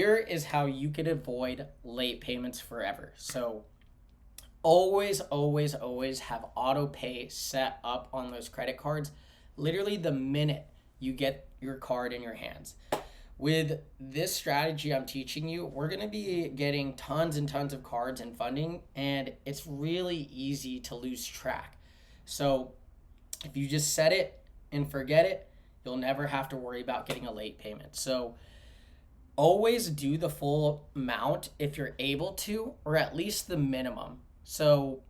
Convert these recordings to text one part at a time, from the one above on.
Here is how you can avoid late payments forever. So always have auto pay set up on those credit cards literally the minute you get your card in your hands. With this strategy I'm teaching you, we're going to be getting tons and tons of cards and funding, and it's really easy to lose track. So if you just set it and forget it, you'll never have to worry about getting a late payment. So always do the full amount if you're able to, or at least the minimum. So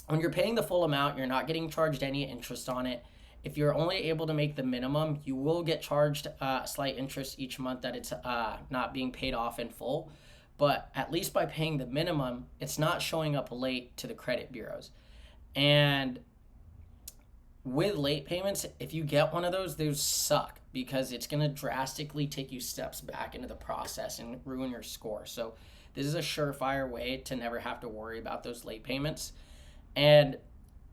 when you're paying the full amount, you're not getting charged any interest on it. If you're only able to make the minimum, you will get charged slight interest each month that it's not being paid off in full. But at least by paying the minimum, it's not showing up late to the credit bureaus. And with late payments, if you get one of those suck because it's going to drastically take you steps back into the process and ruin your score. So this is a surefire way to never have to worry about those late payments. And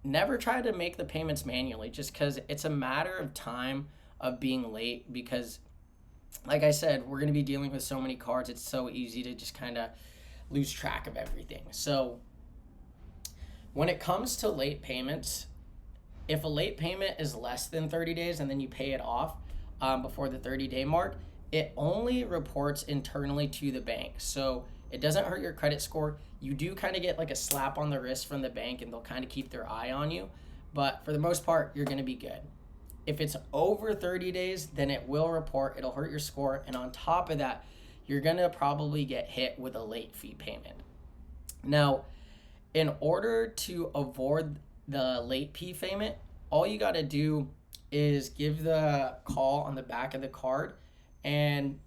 never try to make the payments manually, just because it's a matter of time of being late. Because like I said, we're going to be dealing with so many cards, it's so easy to just kind of lose track of everything. So when it comes to late payments, if a late payment is less than 30 days and then you pay it off before the 30-day mark, it only reports internally to the bank. So it doesn't hurt your credit score. You do kind of get like a slap on the wrist from the bank, and they'll kind of keep their eye on you. But for the most part, you're going to be good. If it's over 30 days, then it will report. It'll hurt your score. And on top of that, you're going to probably get hit with a late fee payment. Now, in order to avoid the late fee payment, all you got to do is give the call on the back of the card, and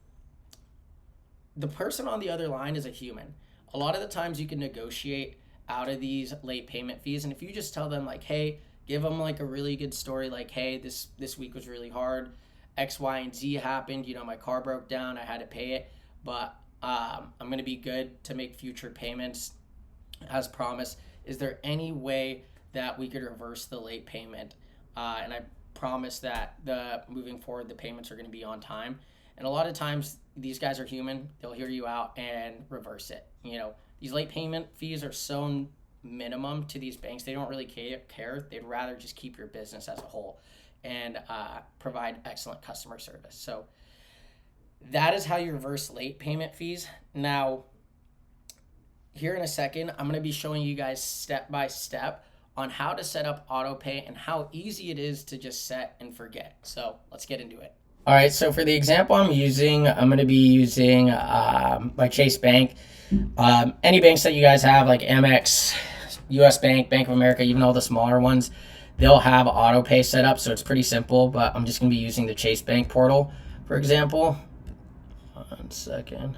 the person on the other line is a human. A lot of the times you can negotiate out of these late payment fees, and if you just tell them like, hey, give them like a really good story, like, hey, this week was really hard, X, Y, and Z happened, my car broke down, I had to pay it, but I'm going to be good to make future payments as promised. Is there any way that we could reverse the late payment? And I promise that moving forward, the payments are going to be on time. And a lot of times these guys are human. They'll hear you out and reverse it. These late payment fees are so minimum to these banks. They don't really care. They'd rather just keep your business as a whole and provide excellent customer service. So that is how you reverse late payment fees. Now, here in a second, I'm going to be showing you guys step by step on how to set up auto pay and how easy it is to just set and forget. So let's get into it. All right, so for the example I'm going to be using my Chase Bank. Any banks that you guys have, like Amex, US Bank, Bank of America, even all the smaller ones, they'll have auto pay set up, so it's pretty simple, but I'm just going to be using the Chase Bank portal, for example. 1 second.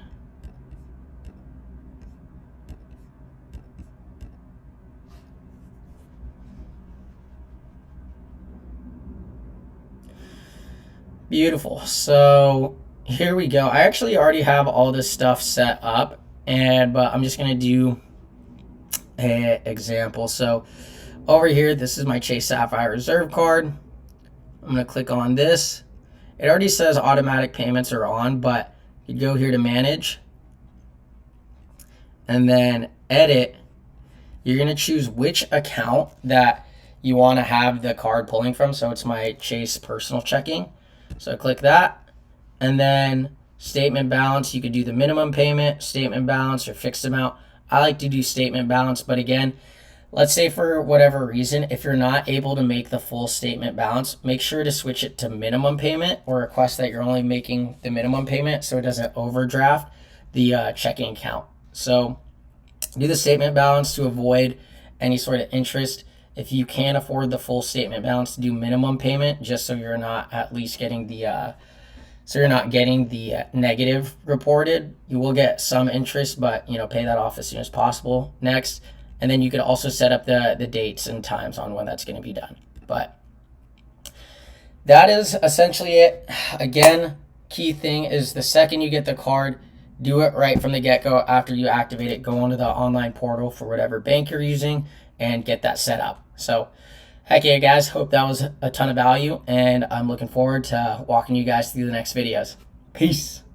Beautiful. So here we go. I actually already have all this stuff set up, but I'm just going to do an example. So over here, this is my Chase Sapphire Reserve card. I'm going to click on this. It already says automatic payments are on, but you go here to manage and then edit. You're going to choose which account that you want to have the card pulling from. So it's my Chase personal checking. So click that, and then statement balance. You could do the minimum payment, statement balance, or fixed amount. I like to do statement balance, but again, let's say for whatever reason, if you're not able to make the full statement balance, make sure to switch it to minimum payment, or request that you're only making the minimum payment so it doesn't overdraft the checking account. So do the statement balance to avoid any sort of interest. If you can't afford the full statement balance, do minimum payment, just so you're not at least getting the negative reported. You will get some interest, but pay that off as soon as possible. Next, and then you could also set up the dates and times on when that's going to be done. But that is essentially it. Again, key thing is the second you get the card, do it right from the get-go. After you activate it, go onto the online portal for whatever bank you're using and get that set up. So heck yeah, guys, hope that was a ton of value, and I'm looking forward to walking you guys through the next videos. Peace.